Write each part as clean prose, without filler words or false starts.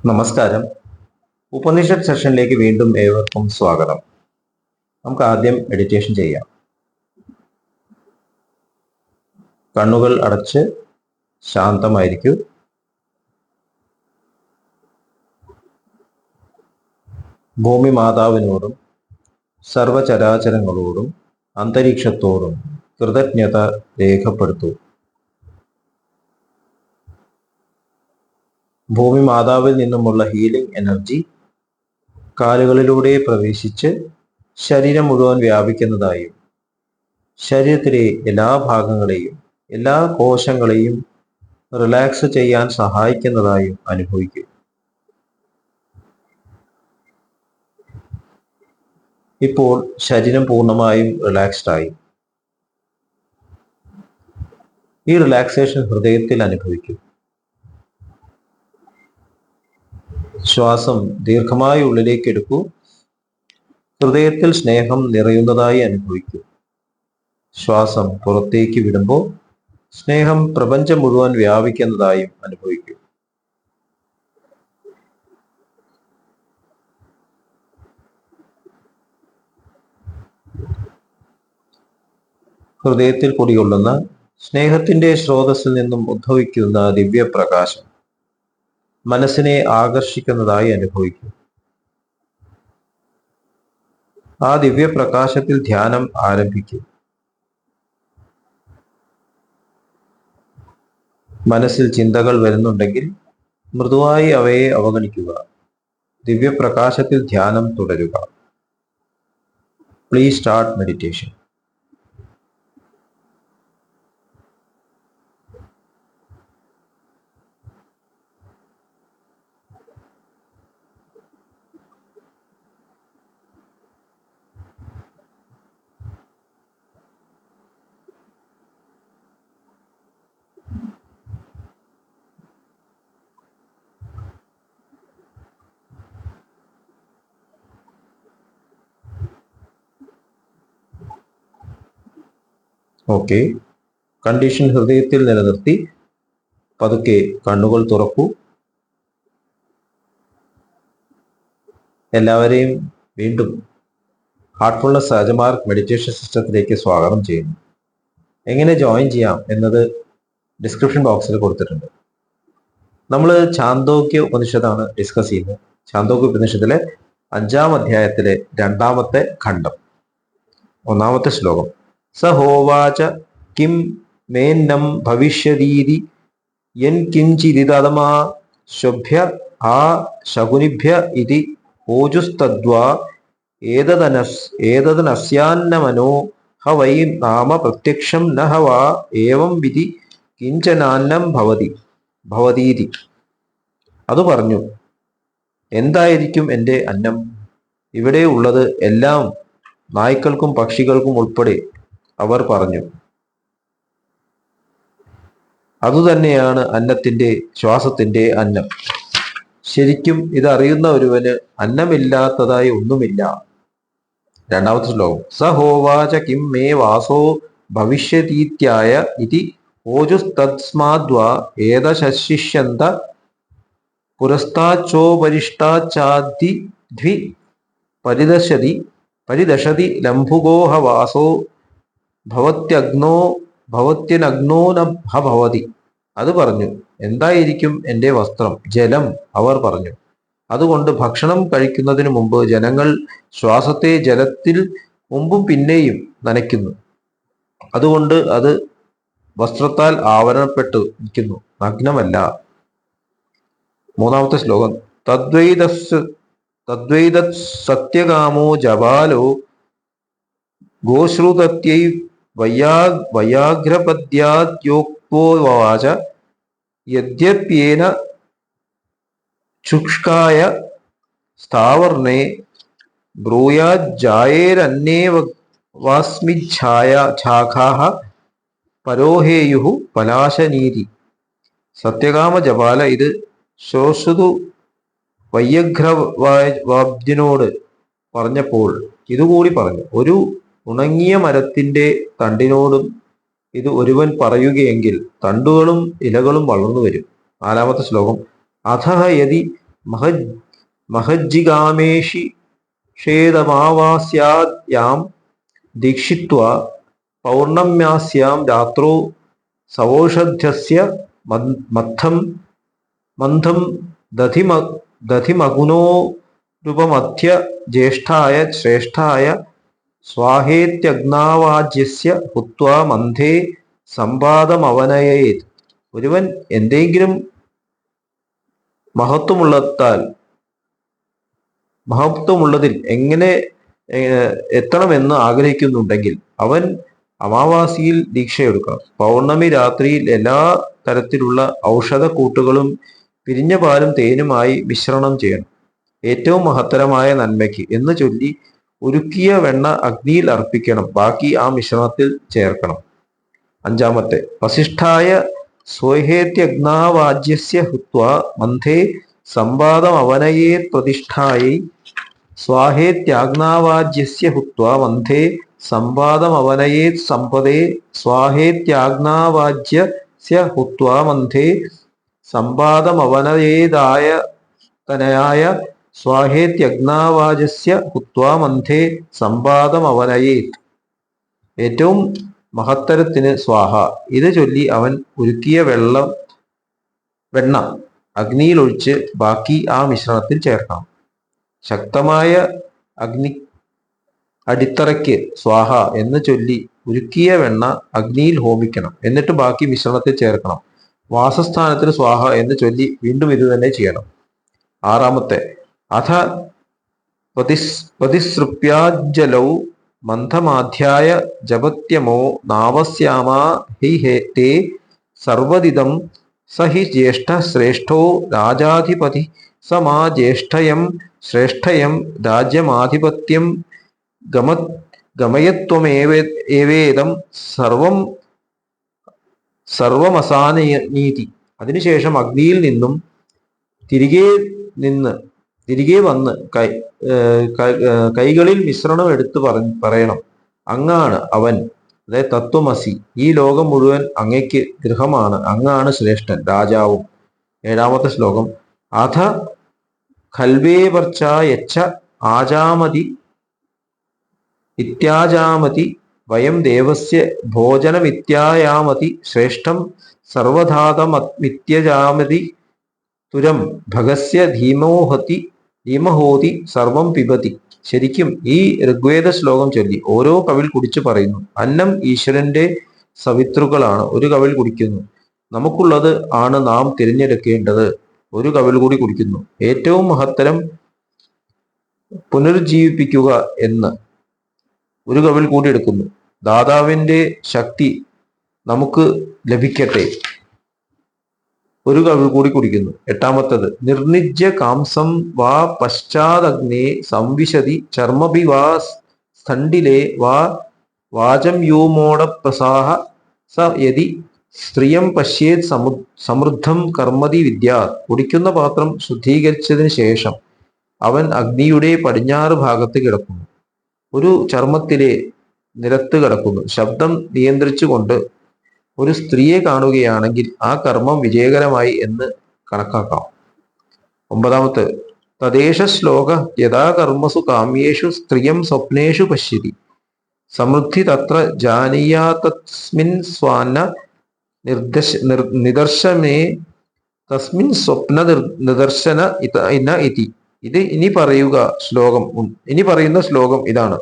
നമസ്കാരം. ഉപനിഷത്ത് സെഷനിലേക്ക് വീണ്ടും ഏവർക്കും സ്വാഗതം. നമുക്ക് ആദ്യം മെഡിറ്റേഷൻ ചെയ്യാം. കണ്ണുകൾ അടച്ച് ശാന്തമായിരിക്കൂ. ഭൂമി മാതാവിനോടും സർവചരാചരങ്ങളോടും അന്തരീക്ഷത്തോടും കൃതജ്ഞത രേഖപ്പെടുത്തൂ. ഭൂമി മാതാവിൽ നിന്നുമുള്ള ഹീലിംഗ് എനർജി കാലുകളിലൂടെ പ്രവേശിച്ച് ശരീരം മുഴുവൻ വ്യാപിക്കുന്നതായും ശരീരത്തിലെ എല്ലാ ഭാഗങ്ങളെയും എല്ലാ കോശങ്ങളെയും റിലാക്സ് ചെയ്യാൻ സഹായിക്കുന്നതായും അനുഭവിക്കും. ഇപ്പോൾ ശരീരം പൂർണ്ണമായും റിലാക്സ്ഡ് ആയി. ഈ റിലാക്സേഷൻ ഹൃദയത്തിൽ അനുഭവിക്കും. ശ്വാസം ദീർഘമായി ഉള്ളിലേക്ക് എടുക്കൂ. ഹൃദയത്തിൽ സ്നേഹം നിറയുന്നതായി അനുഭവിക്കൂ. ശ്വാസം പുറത്തേക്ക് വിടുമ്പോൾ സ്നേഹം പ്രപഞ്ചം മുഴുവൻ വ്യാപിക്കുന്നതായും അനുഭവിക്കൂ. ഹൃദയത്തിൽ കുടികൊള്ളുന്ന സ്നേഹത്തിന്റെ സ്രോതസ്സിൽ നിന്നും ഉദ്ഭവിക്കുന്ന ദിവ്യപ്രകാശം മനസ്സിനെ ആകർഷിക്കുന്നതായി അനുഭവിക്കും. ആ ദിവ്യപ്രകാശത്തിൽ ധ്യാനം ആരംഭിക്കും. മനസ്സിൽ ചിന്തകൾ വരുന്നുണ്ടെങ്കിൽ മൃദുവായി അവയെ അവഗണിക്കുക. ദിവ്യപ്രകാശത്തിൽ ധ്യാനം തുടരുക. Please start meditation. Okay, condition ഹൃദയത്തിൽ നിലനിർത്തി പതുക്കെ കണ്ണുകൾ തുറക്കൂ. എല്ലാവരെയും വീണ്ടും ഹാർട്ട്ഫുൾനെസ് സഹജമാർഗ് മെഡിറ്റേഷൻ സിസ്റ്റത്തിലേക്ക് സ്വാഗതം ചെയ്യുന്നു. എങ്ങനെ ജോയിൻ ചെയ്യാം എന്നത് ഡിസ്ക്രിപ്ഷൻ ബോക്സിൽ കൊടുത്തിട്ടുണ്ട്. നമ്മൾ ഛാന്തോക്യ ഉപനിഷത്താണ് ഡിസ്കസ് ചെയ്യുന്നത്. ഛാന്തോക്യ ഉപനിഷത്തിലെ 5-ാം അധ്യായത്തിലെ 2-ാമത്തെ ഖണ്ഡം 1-ാമത്തെ ശ്ലോകം. സ ഹോവാച കിം മേന്നം ഭവിഷ്യതീതി യൻ കിഞ്ചിദിതമാ ശുഭ്യ ആ ശകുനിഭ്യ ഇതി ഓജുസ്തദ്വാ ഏതദനസ്യാന്നമനോ ഹ വൈ നാമ പ്രത്യക്ഷം ന ഹ വാ ഏവം വിധി കിഞ്ചനാന്നം ഭവതീതി. അത് പറഞ്ഞു, എന്തായിരിക്കും എൻ്റെ അന്നം? ഇവിടെ ഉള്ളത് എല്ലാം നായ്ക്കൾക്കും പക്ഷികൾക്കും ഉൾപ്പെടെ. അവർ പറഞ്ഞു, അതുതന്നെയാണ് അന്നത്തിന്റെ ശ്വാസത്തിന്റെ അന്നം. ശരിക്കും ഇതറിയുന്ന ഒരുവന് അന്നമില്ലാത്തതായി ഒന്നുമില്ല. 2-ാമത്തെ ശ്ലോകം. സ ഹോവാച കിം മേ വാസോ ഭവിഷ്യതീത്യായ ഇതി ഓജുസ്തസ്മാദ്വാ ഏതശിഷ്യന്ത പുരസ്താച്ചോപരിഷ്ടാച്ചാദ്വി പരിദശതി ലംഭുഗോഹ വാസോ ഭവത്യനഗ്നോ ന ഭവതി. അത് പറഞ്ഞു, എന്തായിരിക്കും എൻ്റെ വസ്ത്രം? ജലം. അവർ പറഞ്ഞു, അതുകൊണ്ട് ഭക്ഷണം കഴിക്കുന്നതിന് മുമ്പ് ജനങ്ങൾ ശ്വാസത്തെ ജലത്തിൽ മുമ്പും പിന്നെയും നനയ്ക്കുന്നു. അതുകൊണ്ട് അത് വസ്ത്രത്താൽ ആവരണപ്പെട്ടു നിൽക്കുന്നു, നഗ്നമല്ല. 3-ാമത്തെ ശ്ലോകം. തദ്വൈതത് സത്യകാമോ ജപാലോ ഗോശ്രുതത്യൈ വയാഘ്രപദ്യാദ്യോക്തോവാച യദ്യപ്യേന ശുഷ്കായ സ്ഥാവർണേ ബ്രൂയാജ്ജായേരന്യേവാസ്മിച്ഛാഖാഃ പരോഹേയുഃ പലാശനീതി. സത്യകാമ ജപാല ഇത് ശ്രോശ്രുതു വയ്യഘ്രവാബ്ദിനോട് പറഞ്ഞപ്പോൾ ഇതുകൂടി പറഞ്ഞു, ഒരു ഉണങ്ങിയ മരത്തിന്റെ തണ്ടിനോടും ഇത് ഒരുവൻ പറയുകയെങ്കിൽ തണ്ടുകളും ഇലകളും വളർന്നു വരും. 4-ാമത്തെ ശ്ലോകം. അഥഹ യതി महज् महज्जिगामेषि षेदमावास्यायां दीक्षित्वा पौर्णम्यास्यां रात्रौ सवौषध्यस्य मत्थं मन्थं दधिमगुणोरुपमथ्य ज्येष्ठाय ശ്രേഷ്ഠായ സ്വാഹേത്യഗ്നാവാജ്യസ്യ ഹുത്വാ മന്ധേ സമ്പാദമവനയേത്. ഒരുവൻ എന്തെങ്കിലും മഹത്വമുള്ളതിൽ എങ്ങനെ എത്തണമെന്ന് ആഗ്രഹിക്കുന്നുണ്ടെങ്കിൽ അവൻ അമാവാസിയിൽ ദീക്ഷയെടുക്കണം. പൗർണമി രാത്രിയിൽ എല്ലാ തരത്തിലുള്ള ഔഷധക്കൂട്ടുകളും പിരിഞ്ഞ പാലും തേനുമായി മിശ്രണം ചെയ്യണം. ഏറ്റവും മഹത്തരമായ നന്മയ്ക്ക് എന്ന് ചൊല്ലി ഉരുക്കിയ വെണ്ണ അഗ്നിയിൽ അർപ്പിക്കണം. ബാക്കി ആ മിശ്രണത്തിൽ ചേർക്കണം. അഞ്ചാമത്തെ, വസിഷ്ഠായ സ്വഹേത്യഗ്നാവാജ്യസ്യ ഹുത്വാ മന്ധേ സമ്പാദമവനയേത് പ്രതിഷ്ഠായൈ സ്വാഹേത്യാഗ്നാവാജ്യസ്യ ഹുത്വാ മന്ധേ സമ്പാദമവനയേത് സമ്പദേ സ്വാഹേത്യാഗ്നാവാജ്യസ്യ ഹുത്വാ മന്ധേ സമ്പാദമവനയേതായ തനയായ സ്വാഹേത്യഗ്നാവാജസ്യ ഹുത്വാ മന്ധേ സമ്പാദമവനയേത്. ഏറ്റവും മഹത്തരത്തിന് സ്വാഹ. ഇത് ചൊല്ലി അവൻ ഉരുക്കിയ വെണ്ണ അഗ്നിയിൽ ഒഴിച്ച് ബാക്കി ആ മിശ്രണത്തിൽ ചേർക്കണം. ശക്തമായ അഗ്നി അടിത്തറയ്ക്ക് സ്വാഹ എന്ന് ചൊല്ലി ഉരുക്കിയ വെണ്ണ അഗ്നിയിൽ ഹോമിക്കണം. എന്നിട്ട് ബാക്കി മിശ്രണത്തിൽ ചേർക്കണം. വാസസ്ഥാനത്തിന് സ്വാഹ എന്ന് ചൊല്ലി വീണ്ടും ഇത് തന്നെ ചെയ്യണം. ആറാമത്തെ, അഥ പ്രതിസൃപ്യാജ്ജലൗ മന്ഥമാധ്യായ ജപത്യമോ നാവസ്യാമാ ഹി തേ സർവദിദം സ ഹി ജ്യേഷ്ഠ ശ്രേഷ്ഠോ രാജാധിപതി സമാ ജ്യേഷ്ഠയം ശ്രേഷ്ഠയം രാജ്യമാധിപത്യം ഗമയത്വമേവേദം സർവമസാനീതി. അതിനുശേഷം അഗ്നിയിൽ നിന്നും തിരികെ വന്ന് കൈകളിൽ മിശ്രണം എടുത്ത് പറയണം, അങ്ങാണ് അവൻ, അതായത് തത്വമസി. ഈ ലോകം മുഴുവൻ അങ്ങയ്ക്ക് ഗൃഹമാണ്. അങ്ങാണ് ശ്രേഷ്ഠൻ, രാജാവും. ഏഴാമത്തെ ശ്ലോകം, അഥ ഖൽവേവർച്ചായച്ച ആജാമതി ഇത്യാജാമതി വയം ദേവസ്യ ഭോജനമിത്യായാമതി ശ്രേഷ്ഠം സർവധാതമിത്യജാമതി തുരം ഭഗസ്യ ധീമഹോതി സർവം പിബതി. ശരിക്കും ഈ ഋഗ്വേദ ശ്ലോകം ചൊല്ലി ഓരോ കവിൾ കുടിച്ചു പറയുന്നു, അന്നം ഈശ്വരന്റെ സവിതൃകളാണ്. ഒരു കവിൾ കുടിക്കുന്നു. നമുക്കുള്ളത് ആണ് നാം തിരഞ്ഞെടുക്കേണ്ടത്. ഒരു കവിൾ കൂടി കുടിക്കുന്നു. ഏറ്റവും മഹത്തരം പുനരുജ്ജീവിപ്പിക്കുക എന്ന് ഒരു കവിൾ കൂടി എടുക്കുന്നു. ദാതാവിന്റെ ശക്തി നമുക്ക് ലഭിക്കട്ടെ. ഒരു കവിൾ കൂടി കുടിക്കുന്നു. എട്ടാമത്തത്, നിർനിജ്യ കാംസം വാ പശ്ചാദഗ്നേ സംവിശതി ചർമ്മഭി വാ സ്ഥണ്ഡിലേ വാ വാചം യൂമോടപ്രസാഹ സ യതി സ്ത്രീയം പശ്യേത് സമൃദ്ധം കർമ്മതി വിദ്യാ. കുടിക്കുന്ന പാത്രം ശുദ്ധീകരിച്ചതിന് ശേഷം അവൻ അഗ്നിയുടെ പടിഞ്ഞാറ് ഭാഗത്ത് കിടക്കുന്നു. ഒരു ചർമ്മത്തിലെ നിലത്ത് കിടക്കുന്നു. ശബ്ദം നിയന്ത്രിച്ചുകൊണ്ട് ഒരു സ്ത്രീയെ കാണുകയാണെങ്കിൽ ആ കർമ്മം വിജയകരമായി എന്ന് കണക്കാക്കാം. ഒമ്പതാമത്തെ, തദ്ദേശ ശ്ലോക യഥാ കർമ്മസു കാമ്യേഷു സ്ത്രീയം സ്വപ്നേഷു പശ്യതി സമൃദ്ധി തത്ര ജാനീയാതസ്മിൻ സ്വാന്ന നിദർശനേ തസ്മിൻ സ്വപ്ന നിദർശന ഇതി. ഇത് ഇനി പറയുന്ന ശ്ലോകം ഇതാണ്.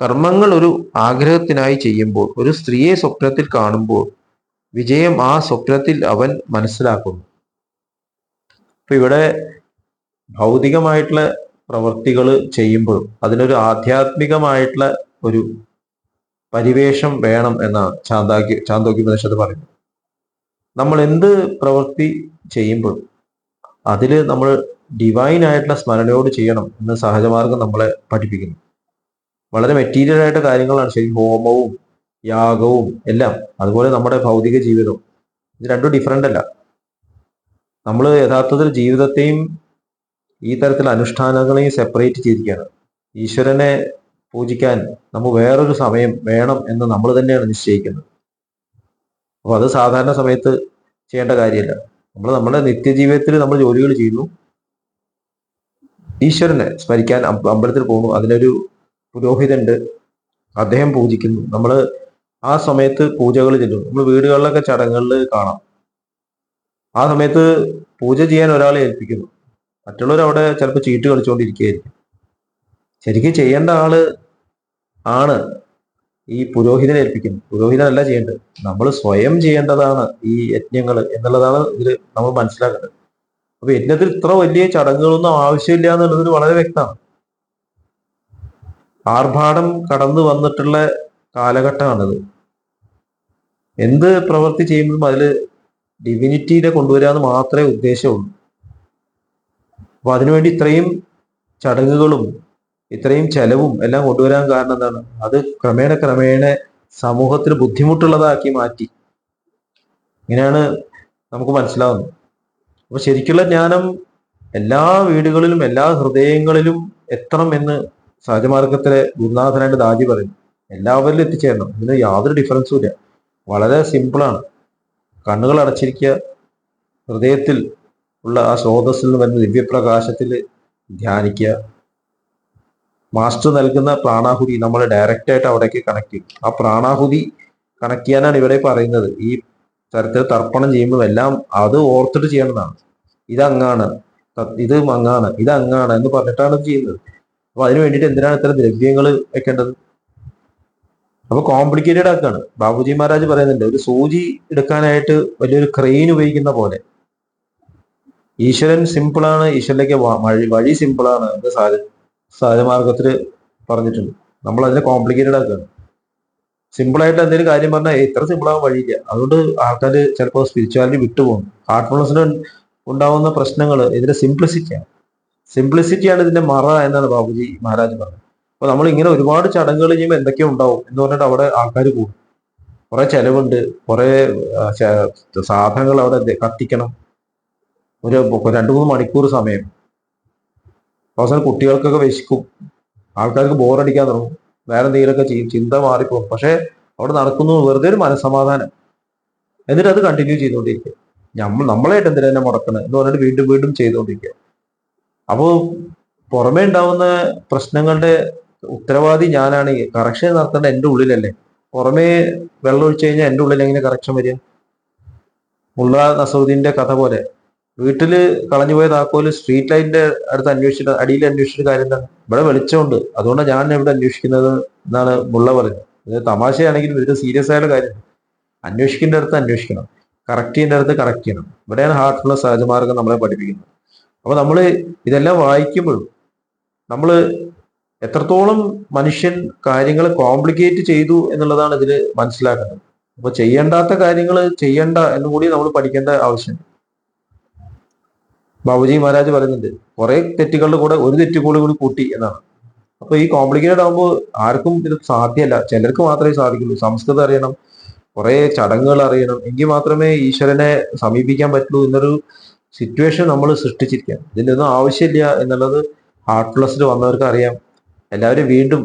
കർമ്മങ്ങൾ ഒരു ആഗ്രഹത്തിനായി ചെയ്യുമ്പോൾ, ഒരു സ്ത്രീയെ സ്വപ്നത്തിൽ കാണുമ്പോൾ വിജയം ആ സ്വപ്നത്തിൽ അവൻ മനസ്സിലാക്കുന്നു. അപ്പൊ ഇവിടെ ഭൗതികമായിട്ടുള്ള പ്രവൃത്തികൾ ചെയ്യുമ്പോഴും അതിനൊരു ആധ്യാത്മികമായിട്ടുള്ള ഒരു പരിവേഷം വേണം എന്നാണ് ചാന്തോക്യോപനിഷത്ത് പറയുന്നത്. നമ്മൾ എന്ത് പ്രവൃത്തി ചെയ്യുമ്പോഴും അതിൽ നമ്മൾ ഡിവൈൻ ആയിട്ടുള്ള സ്മരണയോട് ചെയ്യണം എന്ന് സഹജമാർഗം നമ്മളെ പഠിപ്പിക്കുന്നു. വളരെ മെറ്റീരിയൽ ആയിട്ട് കാര്യങ്ങളാണ് ശരി, ഹോമവും യാഗവും എല്ലാം. അതുപോലെ നമ്മുടെ ഭൗതിക ജീവിതവും, ഇത് രണ്ടും ഡിഫറെൻ്റ് അല്ല. നമ്മൾ യഥാർത്ഥത്തിൽ ജീവിതത്തെയും ഈ തരത്തിലുള്ള അനുഷ്ഠാനങ്ങളെയും സെപ്പറേറ്റ് ചെയ്തിരിക്കുകയാണ്. ഈശ്വരനെ പൂജിക്കാൻ നമ്മൾ വേറൊരു സമയം വേണം എന്ന് നമ്മൾ തന്നെയാണ് നിശ്ചയിക്കുന്നത്. അപ്പോൾ അത് സാധാരണ സമയത്ത് ചെയ്യേണ്ട കാര്യമല്ല. നമ്മുടെ നിത്യജീവിതത്തിൽ നമ്മൾ ജോലികൾ ചെയ്യുന്നു. ഈശ്വരനെ സ്മരിക്കാൻ അമ്പലത്തിൽ പോകുന്നു. അതിനൊരു പുരോഹിതനുണ്ട്, അദ്ദേഹം പൂജിക്കുന്നു. നമ്മൾ ആ സമയത്ത് പൂജകൾ ചെല്ലും. നമ്മൾ വീടുകളിലൊക്കെ ചടങ്ങുകളിൽ കാണാം. ആ സമയത്ത് പൂജ ചെയ്യാൻ ഒരാളെ ഏൽപ്പിക്കുന്നു, മറ്റുള്ളവർ അവിടെ ചിലപ്പോൾ ചീട്ട് കളിച്ചുകൊണ്ടിരിക്കുകയായിരിക്കും. ശരിക്കും ചെയ്യേണ്ട ആള് ആണ് ഈ പുരോഹിതനെ ഏൽപ്പിക്കുന്നത്. പുരോഹിതനല്ല ചെയ്യേണ്ടത്, നമ്മൾ സ്വയം ചെയ്യേണ്ടതാണ് ഈ യജ്ഞങ്ങൾ എന്നുള്ളതാണ് ഇതിൽ നമ്മൾ മനസ്സിലാക്കേണ്ടത്. അപ്പൊ യജ്ഞത്തിൽ ഇത്ര വലിയ ചടങ്ങുകളൊന്നും ആവശ്യമില്ല എന്നുള്ളത് വളരെ വ്യക്തമാണ്. ആർഭാടം കടന്നു വന്നിട്ടുള്ള കാലഘട്ടമാണിത്. എന്ത് പ്രവൃത്തി ചെയ്യുമ്പോഴും അതിൽ ഡിവിനിറ്റിനെ കൊണ്ടുവരാന്ന് മാത്രമേ ഉദ്ദേശമുള്ളൂ. അപ്പൊ അതിനുവേണ്ടി ഇത്രയും ചടങ്ങുകളും ഇത്രയും ചെലവും എല്ലാം കൊണ്ടുവരാൻ കാരണം എന്താണ്? അത് ക്രമേണ ക്രമേണ സമൂഹത്തിന് ബുദ്ധിമുട്ടുള്ളതാക്കി മാറ്റി. ഇങ്ങനെയാണ് നമുക്ക് മനസ്സിലാവുന്നത്. അപ്പൊ ശരിക്കുള്ള ജ്ഞാനം എല്ലാ വീടുകളിലും എല്ലാ ഹൃദയങ്ങളിലും എത്തണം എന്ന് സഹജമാർഗത്തിലെ ഗുരുനാഥനായിട്ട് ദാജി പറയുന്നു. എല്ലാവരിലും എത്തിച്ചേരണം. ഇതിന് യാതൊരു ഡിഫറൻസും ഇല്ല. വളരെ സിമ്പിളാണ്. കണ്ണുകൾ അടച്ചിരിക്കുക, ഹൃദയത്തിൽ ഉള്ള ആ സ്രോതസ്സിൽ നിന്ന് വരുന്ന ദിവ്യപ്രകാശത്തിൽ ധ്യാനിക്കുക. മാസ്റ്റർ നൽകുന്ന പ്രാണാഹുതി നമ്മൾ ഡയറക്റ്റ് ആയിട്ട് അവിടേക്ക് കണക്ട് ചെയ്യും. ആ പ്രാണാഹുതി കണക്ട് ചെയ്യാനാണ് ഇവിടെ പറയുന്നത്. ഈ തരത്തിൽ തർപ്പണം ചെയ്യുമ്പോൾ എല്ലാം അത് ഓർത്തിട്ട് ചെയ്യേണ്ടതാണ്. ഇതങ്ങാണ്, ഇത് അങ്ങാണ്, ഇത് അങ്ങാണ് എന്ന് പറഞ്ഞിട്ടാണ് ചെയ്യുന്നത്. അപ്പൊ അതിന് വേണ്ടിയിട്ട് എന്തിനാണ് ഇത്തരം ദ്രവ്യങ്ങൾ വെക്കേണ്ടത്? അപ്പൊ കോംപ്ലിക്കേറ്റഡ് ആക്കാണ്. ബാബുജി മഹാരാജ് പറയുന്നുണ്ട്, ഒരു സൂചി എടുക്കാനായിട്ട് വലിയൊരു ക്രെയിൻ ഉപയോഗിക്കുന്ന പോലെ ഈശ്വരൻ സിമ്പിളാണ്, ഈശ്വരനിലേക്ക് വഴി സിമ്പിളാണ് എന്ന് സാധമാർഗത്തിൽ പറഞ്ഞിട്ടുണ്ട്. നമ്മൾ അതിനെ കോംപ്ലിക്കേറ്റഡ് ആക്കുകയാണ്. സിമ്പിളായിട്ട് എന്തെങ്കിലും കാര്യം പറഞ്ഞാൽ ഇത്ര സിമ്പിളാവാൻ വഴിയില്ല. അതുകൊണ്ട് ആൾക്കാർ ചിലപ്പോൾ സ്പിരിച്വാലിറ്റി വിട്ടുപോകും. ഹാർട്ട്ഫുൾനെസ്സിന് ഉണ്ടാവുന്ന പ്രശ്നങ്ങൾ ഇതിന്റെ സിംപ്ലിസിറ്റിയാണ്. സിംപ്ലിസിറ്റിയാണ് ഇതിന്റെ മറ എന്നാണ് ബാബുജി മഹാരാജ് പറഞ്ഞത്. അപ്പൊ നമ്മൾ ഇങ്ങനെ ഒരുപാട് ചടങ്ങുകൾ ചെയ്യുമ്പോൾ എന്തൊക്കെയോ ഉണ്ടാവും എന്ന് പറഞ്ഞിട്ട് അവിടെ ആൾക്കാർ കൂടും. കുറെ ചെലവുണ്ട്, കുറെ സാധനങ്ങൾ അവിടെ കത്തിക്കണം, ഒരു 2-3 മണിക്കൂർ സമയം. അവസാനം കുട്ടികൾക്കൊക്കെ വിശക്കും, ആൾക്കാർക്ക് ബോറടിക്കാൻ തുടങ്ങും, വേറെ എന്തെങ്കിലുമൊക്കെ ചെയ്യും, ചിന്ത മാറിപ്പോകും. പക്ഷെ അവിടെ നടക്കുന്നു വെറുതെ ഒരു മനസ്സമാധാനം. എന്നിട്ട് അത് കണ്ടിന്യൂ ചെയ്തുകൊണ്ടിരിക്കുക. നമ്മളായിട്ട് എന്തിനാ തന്നെ മുടക്കണം എന്ന് പറഞ്ഞിട്ട് വീണ്ടും വീണ്ടും ചെയ്തുകൊണ്ടിരിക്കുക. അപ്പോൾ പുറമേ ഉണ്ടാവുന്ന പ്രശ്നങ്ങളുടെ ഉത്തരവാദി ഞാനാണ്. കറക്ഷൻ നടത്തേണ്ട എൻ്റെ ഉള്ളിലല്ലേ. പുറമേ വെള്ളം ഒഴിച്ചു കഴിഞ്ഞാൽ എൻ്റെ ഉള്ളിൽ എങ്ങനെ കറക്ഷൻ വരിക? മുള്ള നസറുദ്ദീന്റെ കഥ പോലെ വീട്ടില് കളഞ്ഞുപോയ താക്കോല് സ്ട്രീറ്റ് ലൈറ്റിന്റെ അടുത്ത് അന്വേഷിച്ചിട്ട് അടിയിൽ അന്വേഷിച്ചിട്ട് കാര്യം എന്താണ്? ഇവിടെ വെളിച്ചമുണ്ട്, അതുകൊണ്ടാണ് ഞാൻ ഇവിടെ അന്വേഷിക്കുന്നത് എന്നാണ് മുള്ള പറയുന്നത്. ഇത് തമാശയാണെങ്കിലും ഇത് സീരിയസ് ആയ കാര്യം. അന്വേഷിക്കേണ്ട അടുത്ത് അന്വേഷിക്കണം, കറക്റ്റ് ചെയ്യേണ്ട അടുത്ത് കറക്റ്റ് ചെയ്യണം. ഇവിടെയാണ് ഹാർട്ട്ഫുൾ സഹജമാർഗം നമ്മളെ പഠിപ്പിക്കുന്നത്. അപ്പൊ നമ്മൾ ഇതെല്ലാം വായിക്കുമ്പോഴും നമ്മൾ എത്രത്തോളം മനുഷ്യൻ കാര്യങ്ങൾ കോംപ്ലിക്കേറ്റ് ചെയ്തു എന്നുള്ളതാണ് ഇതിൽ മനസ്സിലാക്കുന്നത്. അപ്പൊ ചെയ്യേണ്ടാത്ത കാര്യങ്ങൾ ചെയ്യണ്ട എന്നും കൂടി നമ്മൾ പഠിക്കേണ്ട ആവശ്യമുണ്ട്. ബാബുജി മഹാരാജ് പറയുന്നുണ്ട്, കുറെ തെറ്റുകളുടെ കൂടെ ഒരു തെറ്റുകൂടി കൂടി കൂട്ടി എന്നാണ്. അപ്പൊ ഈ കോംപ്ലിക്കേറ്റഡ് ആകുമ്പോൾ ആർക്കും ഇത് സാധ്യമല്ല, ചിലർക്ക് മാത്രമേ സാധിക്കുള്ളൂ. സംസ്കൃതം അറിയണം, കുറെ ചടങ്ങുകൾ അറിയണം, എങ്കിൽ മാത്രമേ ഈശ്വരനെ സമീപിക്കാൻ പറ്റുള്ളൂ എന്നൊരു സിറ്റുവേഷൻ നമ്മൾ സൃഷ്ടിച്ചിരിക്കുകയാണ്. ഇതിനൊന്നും ആവശ്യമില്ല എന്നുള്ളത് ഹാർട്ട്ഫുൾനെസ്സിൽ വന്നവർക്ക് അറിയാം. എല്ലാവരും വീണ്ടും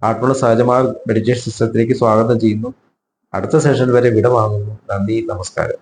ഹാർട്ട്ഫുൾനെസ് സഹജമായ മെഡിറ്റേഷൻ സിസ്റ്റത്തിലേക്ക് സ്വാഗതം ചെയ്യുന്നു. അടുത്ത സെഷൻ വരെ വിട വാങ്ങുന്നു. നന്ദി, നമസ്കാരം.